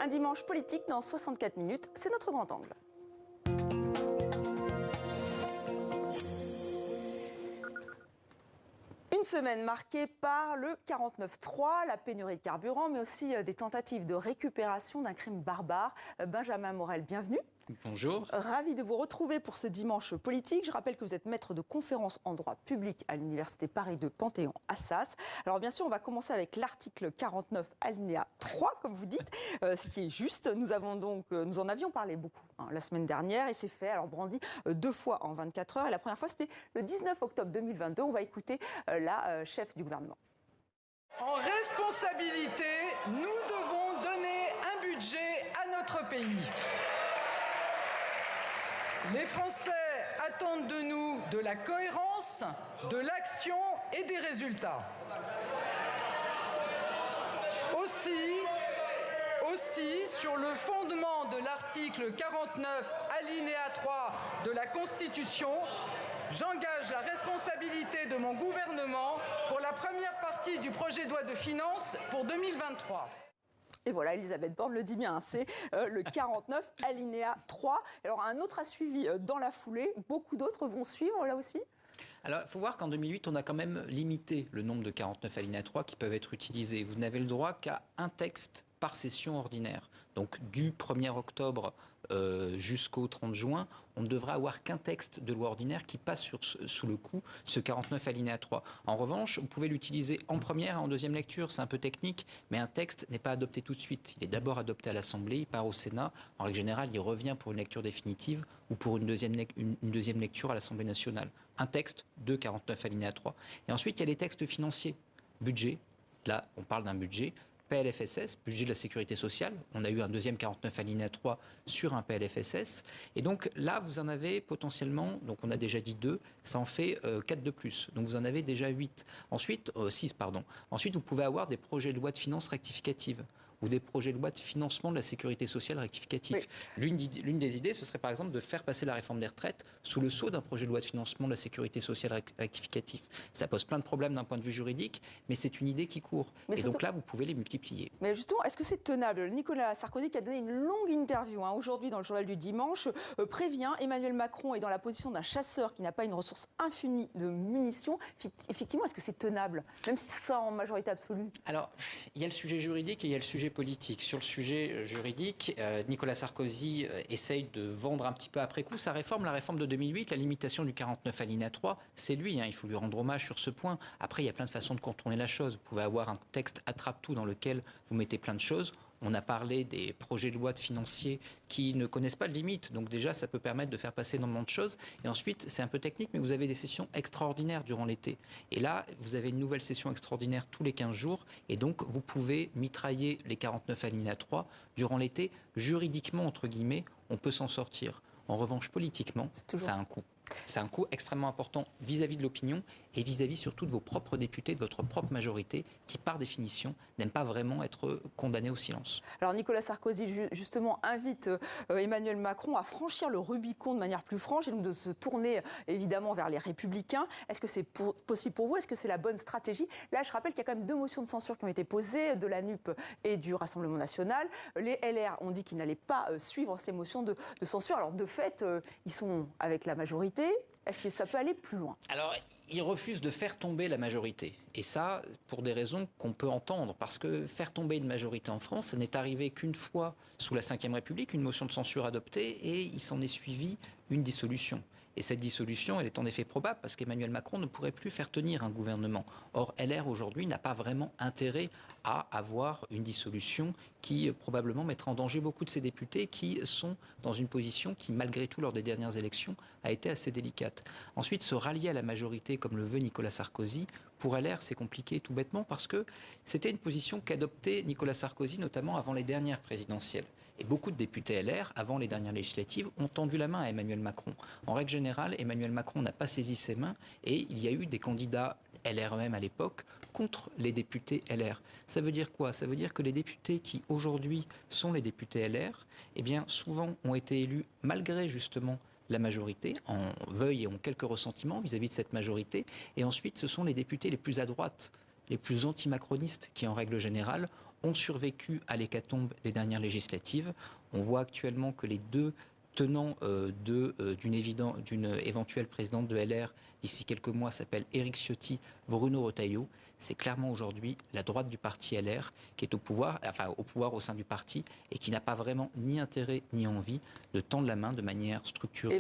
Un dimanche politique dans 64 minutes, c'est notre grand angle. Une semaine marquée par le 49.3, la pénurie de carburant, mais aussi des tentatives de récupération d'un crime barbare. Benjamin Morel, bienvenue. Bonjour. Ravi de vous retrouver pour ce dimanche politique. Je rappelle que vous êtes maître de conférences en droit public à l'Université Paris 2 Panthéon-Assas. Alors bien sûr, on va commencer avec l'article 49 alinéa 3, comme vous dites, ce qui est juste. Nous en avions parlé beaucoup la semaine dernière et c'est fait, alors brandi 2 fois en 24 heures. Et la première fois, c'était le 19 octobre 2022. On va écouter la chef du gouvernement. En responsabilité, nous devons donner un budget à notre pays. Les Français attendent de nous de la cohérence, de l'action et des résultats. Aussi, sur le fondement de l'article 49, alinéa 3 de la Constitution, j'engage la responsabilité de mon gouvernement pour la première partie du projet de loi de finances pour 2023. Et voilà, Elisabeth Borne le dit bien, c'est le 49 alinéa 3. Alors un autre a suivi dans la foulée, beaucoup d'autres vont suivre là aussi. Alors, il faut voir qu'en 2008, on a quand même limité le nombre de 49 alinéa 3 qui peuvent être utilisés. Vous n'avez le droit qu'à un texte par session ordinaire. Donc, du 1er octobre jusqu'au 30 juin, on ne devra avoir qu'un texte de loi ordinaire qui passe sous le coup ce 49 alinéa 3. En revanche, vous pouvez l'utiliser en première et en deuxième lecture. C'est un peu technique, mais un texte n'est pas adopté tout de suite. Il est d'abord adopté à l'Assemblée, il part au Sénat. En règle générale, il revient pour une lecture définitive ou pour une deuxième lecture à l'Assemblée nationale. Un texte de 49 alinéa 3. Et ensuite, il y a les textes financiers. Budget, là, on parle d'un budget. PLFSS, budget de la sécurité sociale. On a eu un deuxième 49 alinéa 3 sur un PLFSS. Et donc là, vous en avez potentiellement, donc on a déjà dit 2, ça en fait 4 de plus. Donc vous en avez déjà 8. Ensuite, 6, pardon. Ensuite, vous pouvez avoir des projets de loi de finances rectificatives ou des projets de loi de financement de la sécurité sociale rectificatif. Oui. L'une des idées, ce serait par exemple de faire passer la réforme des retraites sous le sceau d'un projet de loi de financement de la sécurité sociale rectificatif. Ça pose plein de problèmes d'un point de vue juridique, mais c'est une idée qui court. Et donc là, vous pouvez les multiplier. Mais justement, est-ce que c'est tenable ? Nicolas Sarkozy, qui a donné une longue interview aujourd'hui dans le journal du dimanche, prévient Emmanuel Macron est dans la position d'un chasseur qui n'a pas une ressource infinie de munitions. Effectivement, est-ce que c'est tenable, même si c'est ça en majorité absolue ? Alors, il y a le sujet juridique et il y a le sujet politique. Sur le sujet juridique, Nicolas Sarkozy essaye de vendre un petit peu après coup sa réforme. La réforme de 2008, la limitation du 49 alinéa 3, c'est lui. Il faut lui rendre hommage sur ce point. Après, il y a plein de façons de contourner la chose. Vous pouvez avoir un texte attrape-tout dans lequel vous mettez plein de choses. On a parlé des projets de loi de financiers qui ne connaissent pas de limite. Donc déjà, ça peut permettre de faire passer énormément de choses. Et ensuite, c'est un peu technique, mais vous avez des sessions extraordinaires durant l'été. Et là, vous avez une nouvelle session extraordinaire tous les 15 jours. Et donc, vous pouvez mitrailler les 49 alinéa 3 durant l'été. Juridiquement, entre guillemets, on peut s'en sortir. En revanche, politiquement, ça a un coût. C'est un coût extrêmement important vis-à-vis de l'opinion et vis-à-vis surtout de vos propres députés, de votre propre majorité, qui par définition n'aiment pas vraiment être condamnés au silence. Alors Nicolas Sarkozy justement invite Emmanuel Macron à franchir le Rubicon de manière plus franche et donc de se tourner évidemment vers les Républicains. Est-ce que c'est possible pour vous ? Est-ce que c'est la bonne stratégie ? Là, je rappelle qu'il y a quand même 2 motions de censure qui ont été posées, de la NUP et du Rassemblement national. Les LR ont dit qu'ils n'allaient pas suivre ces motions de censure. Alors de fait, ils sont avec la majorité. Est-ce que ça peut aller plus loin ? Alors, ils refusent de faire tomber la majorité. Et ça, pour des raisons qu'on peut entendre. Parce que faire tomber une majorité en France, ça n'est arrivé qu'une fois sous la Ve République, une motion de censure adoptée, et il s'en est suivi une dissolution. Et cette dissolution, elle est en effet probable parce qu'Emmanuel Macron ne pourrait plus faire tenir un gouvernement. Or, LR aujourd'hui n'a pas vraiment intérêt à avoir une dissolution qui probablement mettra en danger beaucoup de ses députés qui sont dans une position qui, malgré tout, lors des dernières élections, a été assez délicate. Ensuite, se rallier à la majorité comme le veut Nicolas Sarkozy, pour LR, c'est compliqué tout bêtement parce que c'était une position qu'adoptait Nicolas Sarkozy, notamment avant les dernières présidentielles. Et beaucoup de députés LR, avant les dernières législatives, ont tendu la main à Emmanuel Macron. En règle générale, Emmanuel Macron n'a pas saisi ses mains et il y a eu des candidats LREM à l'époque contre les députés LR. Ça veut dire quoi ? Ça veut dire que les députés qui aujourd'hui sont les députés LR, eh bien souvent ont été élus malgré justement la majorité, en veuille et ont quelques ressentiments vis-à-vis de cette majorité. Et ensuite, ce sont les députés les plus à droite, les plus anti-macronistes qui, en règle générale, ont survécu à l'hécatombe des dernières législatives. On voit actuellement que les deux tenants d'une éventuelle présidente de LR d'ici quelques mois s'appellent Éric Ciotti, Bruno Retailleau. C'est clairement aujourd'hui la droite du parti LR qui est au pouvoir au sein du parti et qui n'a pas vraiment ni intérêt ni envie de tendre la main de manière structurée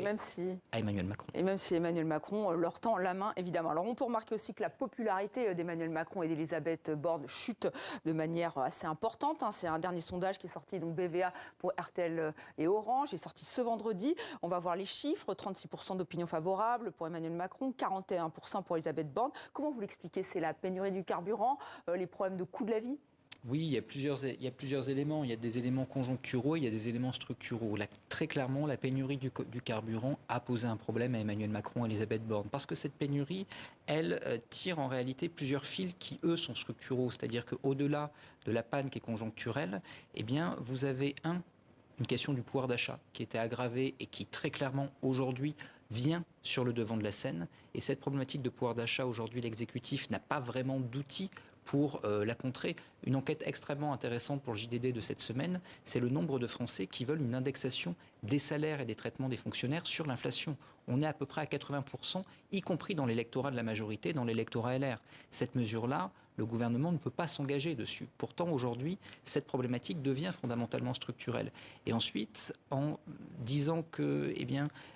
à Emmanuel Macron. Et même si Emmanuel Macron leur tend la main, évidemment. Alors on peut remarquer aussi que la popularité d'Emmanuel Macron et d'Elisabeth Borne chute de manière assez importante. C'est un dernier sondage qui est sorti, donc BVA pour RTL et Orange, il est sorti ce vendredi. On va voir les chiffres, 36% d'opinion favorable pour Emmanuel Macron, 41% pour Elisabeth Borne. Comment vous l'expliquez? C'est la pénurie du carburant, les problèmes de coût de la vie? Oui, il y a plusieurs éléments. Il y a des éléments conjoncturaux, il y a des éléments structuraux. Là, très clairement, la pénurie du carburant a posé un problème à Emmanuel Macron et Elisabeth Borne. Parce que cette pénurie, elle tire en réalité plusieurs fils qui, eux, sont structuraux. C'est-à-dire qu'au-delà de la panne qui est conjoncturelle, eh bien, vous avez une question du pouvoir d'achat qui était aggravée et qui, très clairement, aujourd'hui, vient sur le devant de la scène. Et cette problématique de pouvoir d'achat, aujourd'hui, l'exécutif n'a pas vraiment d'outils pour la contrer. Une enquête extrêmement intéressante pour le JDD de cette semaine, c'est le nombre de Français qui veulent une indexation des salaires et des traitements des fonctionnaires sur l'inflation. On est à peu près à 80%, y compris dans l'électorat de la majorité, dans l'électorat LR. Cette mesure-là, le gouvernement ne peut pas s'engager dessus. Pourtant, aujourd'hui, cette problématique devient fondamentalement structurelle. Et ensuite, en disant que,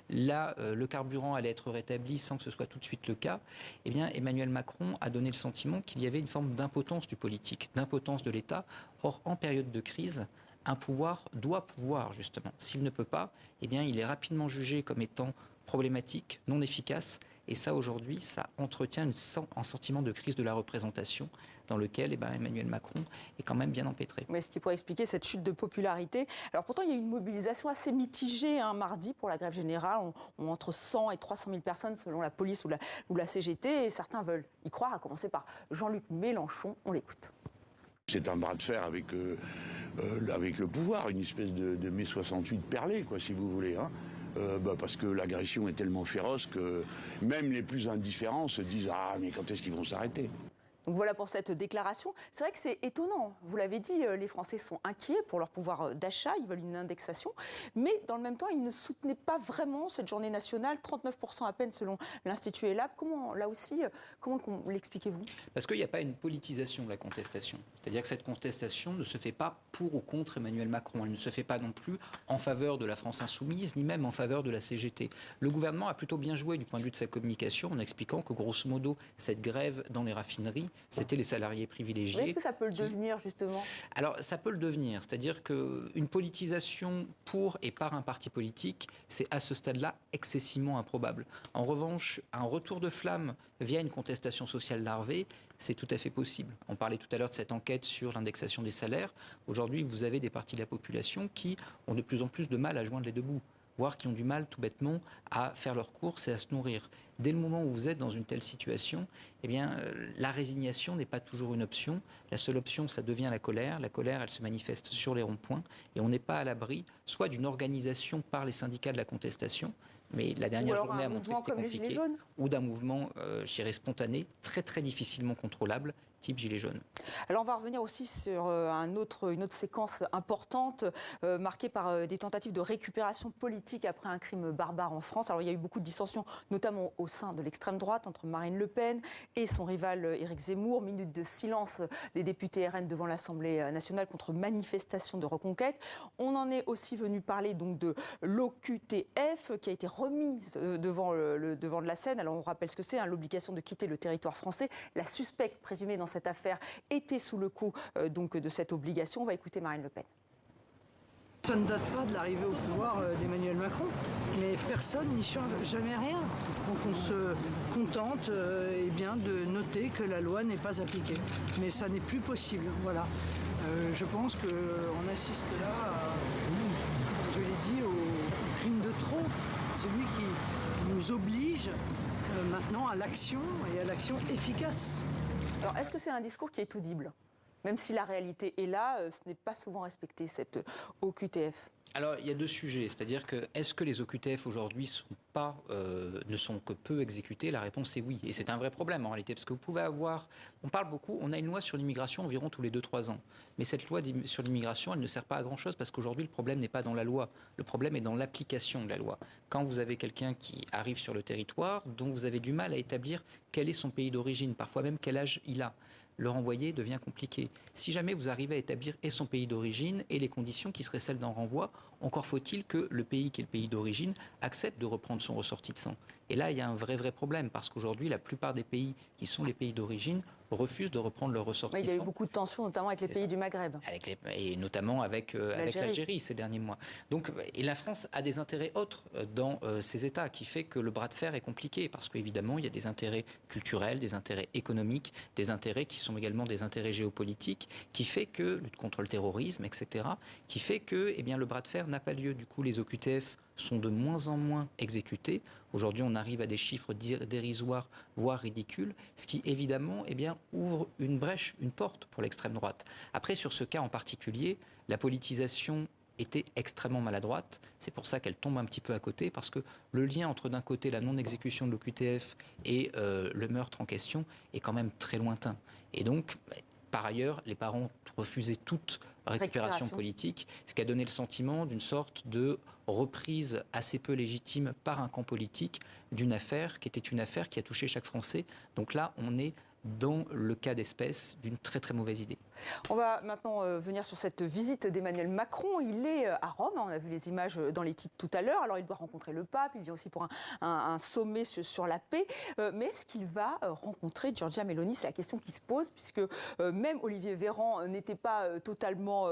là, le carburant allait être rétabli sans que ce soit tout de suite le cas, Emmanuel Macron a donné le sentiment qu'il y avait une forme d'impotence du politique, d'impotence de l'État. Or, en période de crise, un pouvoir doit pouvoir, justement. S'il ne peut pas, il est rapidement jugé comme étant problématique, non efficace. Et ça, aujourd'hui, ça entretient un sentiment de crise de la représentation dans lequel Emmanuel Macron est quand même bien empêtré. Mais ce qui pourrait expliquer cette chute de popularité. Alors pourtant, il y a eu une mobilisation assez mitigée mardi pour la grève générale. On entre 100 et 300 000 personnes selon la police ou la CGT. Et certains veulent y croire, à commencer par Jean-Luc Mélenchon. On l'écoute. C'est un bras de fer avec le pouvoir, une espèce de mai 68 perlé, quoi, si vous voulez. Parce que l'agression est tellement féroce que même les plus indifférents se disent « Ah, mais quand est-ce qu'ils vont s'arrêter ?» Donc voilà pour cette déclaration. C'est vrai que c'est étonnant. Vous l'avez dit, les Français sont inquiets pour leur pouvoir d'achat. Ils veulent une indexation. Mais dans le même temps, ils ne soutenaient pas vraiment cette journée nationale. 39% à peine selon l'Institut ELAB. Comment l'expliquez-vous? Parce qu'il n'y a pas une politisation de la contestation. C'est-à-dire que cette contestation ne se fait pas pour ou contre Emmanuel Macron. Elle ne se fait pas non plus en faveur de la France insoumise, ni même en faveur de la CGT. Le gouvernement a plutôt bien joué du point de vue de sa communication en expliquant que, grosso modo, cette grève dans les raffineries, c'était les salariés privilégiés. Mais est-ce que ça peut le devenir, justement? Alors, ça peut le devenir. C'est-à-dire qu'une politisation pour et par un parti politique, c'est à ce stade-là excessivement improbable. En revanche, un retour de flamme via une contestation sociale larvée, c'est tout à fait possible. On parlait tout à l'heure de cette enquête sur l'indexation des salaires. Aujourd'hui, vous avez des parties de la population qui ont de plus en plus de mal à joindre les deux bouts, voire qui ont du mal tout bêtement à faire leurs courses et à se nourrir. Dès le moment où vous êtes dans une telle situation, la résignation n'est pas toujours une option. La seule option, ça devient la colère. La colère, elle se manifeste sur les ronds-points et on n'est pas à l'abri soit d'une organisation par les syndicats de la contestation, mais la dernière journée a montré que c'était compliqué, ou d'un mouvement, je dirais, spontané, très très difficilement contrôlable, type Gilets jaunes. Alors on va revenir aussi sur une autre séquence importante marquée par des tentatives de récupération politique après un crime barbare en France. Alors il y a eu beaucoup de dissensions, notamment au sein de l'extrême droite, entre Marine Le Pen et son rival Éric Zemmour. Minute de silence des députés RN devant l'Assemblée nationale contre manifestation de reconquête. On en est aussi venu parler donc de l'OQTF qui a été remise devant de la scène. Alors on rappelle ce que c'est, l'obligation de quitter le territoire français. La suspecte présumée dans cette affaire était sous le coup de cette obligation. On va écouter Marine Le Pen. Ça ne date pas de l'arrivée au pouvoir d'Emmanuel Macron, mais personne n'y change jamais rien. Donc on se contente de noter que la loi n'est pas appliquée. Mais ça n'est plus possible. Voilà. Je pense qu'on assiste là, je l'ai dit, au crime de trop. Celui qui nous oblige maintenant à l'action et à l'action efficace. Alors est-ce que c'est un discours qui est audible ? Même si la réalité est là, ce n'est pas souvent respecté, cette OQTF. Alors, il y a deux sujets. C'est-à-dire que, est-ce que les OQTF aujourd'hui ne sont que peu exécutés? La réponse est oui. Et c'est un vrai problème en réalité. Parce que vous pouvez avoir... On parle beaucoup, on a une loi sur l'immigration environ tous les 2-3 ans. Mais cette loi sur l'immigration, elle ne sert pas à grand-chose parce qu'aujourd'hui, le problème n'est pas dans la loi. Le problème est dans l'application de la loi. Quand vous avez quelqu'un qui arrive sur le territoire, dont vous avez du mal à établir quel est son pays d'origine, parfois même quel âge il a, le renvoyer devient compliqué. Si jamais vous arrivez à établir et son pays d'origine et les conditions qui seraient celles d'un renvoi, encore faut-il que le pays qui est le pays d'origine accepte de reprendre son ressortissant. Et là, il y a un vrai problème, parce qu'aujourd'hui, la plupart des pays qui sont les pays d'origine refusent de reprendre leurs ressortissants. Il y a eu beaucoup de tensions, notamment avec les pays du Maghreb. Et notamment avec l'Algérie ces derniers mois. Donc, et la France a des intérêts autres dans ces États, qui fait que le bras de fer est compliqué, parce qu'évidemment, il y a des intérêts culturels, des intérêts économiques, des intérêts qui sont également des intérêts géopolitiques, qui fait que, lutte contre le terrorisme, etc., qui fait que le bras de fer n'a pas lieu. Du coup, les OQTF sont de moins en moins exécutés. Aujourd'hui, on arrive à des chiffres dérisoires, voire ridicules, ce qui, évidemment, ouvre une brèche, une porte pour l'extrême droite. Après, sur ce cas en particulier, la politisation était extrêmement maladroite. C'est pour ça qu'elle tombe un petit peu à côté, parce que le lien entre, d'un côté, la non-exécution de l'OQTF et le meurtre en question est quand même très lointain. Et donc, par ailleurs, les parents refusaient toute récupération politique, ce qui a donné le sentiment d'une sorte de reprise assez peu légitime par un camp politique d'une affaire qui était une affaire qui a touché chaque Français. Donc là, on est dans le cas d'espèce d'une très mauvaise idée. On va maintenant venir sur cette visite d'Emmanuel Macron. Il est à Rome, on a vu les images dans les titres tout à l'heure. Alors il doit rencontrer le pape, il vient aussi pour un sommet sur la paix. Mais est-ce qu'il va rencontrer Giorgia Meloni? C'est la question qui se pose, puisque même Olivier Véran n'était pas totalement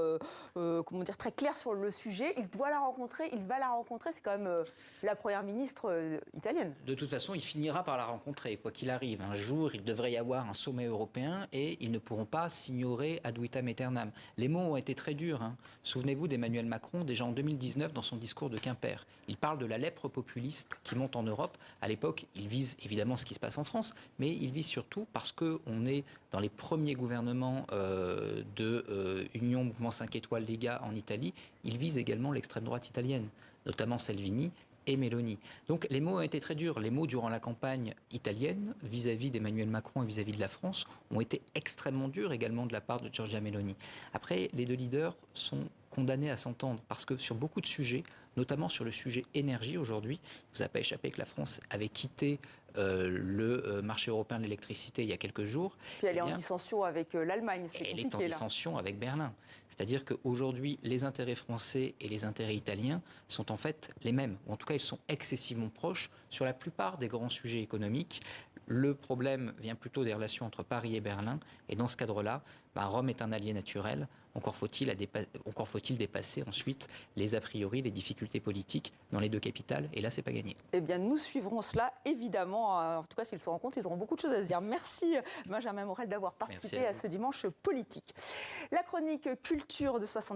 très clair sur le sujet. Il doit la rencontrer, il va la rencontrer. C'est quand même la première ministre italienne. De toute façon, il finira par la rencontrer, quoi qu'il arrive. Un jour, il devrait y avoir un sommet européen et ils ne pourront pas s'ignorer ad vitam aeternam. Les mots ont été très durs. Souvenez-vous d'Emmanuel Macron, déjà en 2019, dans son discours de Quimper. Il parle de la lèpre populiste qui monte en Europe. À l'époque, il vise évidemment ce qui se passe en France, mais il vise surtout parce qu'on est dans les premiers gouvernements de Union Mouvement 5 étoiles Lega en Italie. Il vise également l'extrême droite italienne, notamment Salvini et Meloni. Donc les mots ont été très durs. Les mots durant la campagne italienne, vis-à-vis d'Emmanuel Macron et vis-à-vis de la France, ont été extrêmement durs également de la part de Giorgia Meloni. Après, les deux leaders sont condamnés à s'entendre, parce que sur beaucoup de sujets, notamment sur le sujet énergie aujourd'hui, il ne vous a pas échappé que la France avait quitté le marché européen de l'électricité il y a quelques jours. Puis elle est en dissension avec l'Allemagne, c'est compliqué. Elle est en dissension avec Berlin. C'est-à-dire qu'aujourd'hui, les intérêts français et les intérêts italiens sont en fait les mêmes. Ou en tout cas, ils sont excessivement proches sur la plupart des grands sujets économiques. Le problème vient plutôt des relations entre Paris et Berlin. Et dans ce cadre-là, Rome est un allié naturel. Encore faut-il dépasser ensuite les a priori, les difficultés politiques dans les deux capitales. Et là, c'est pas gagné. Eh bien, nous suivrons cela, évidemment. En tout cas, s'ils se rencontrent, ils auront beaucoup de choses à se dire. Merci, Benjamin Morel, d'avoir participé à ce dimanche politique. La chronique culture de 60.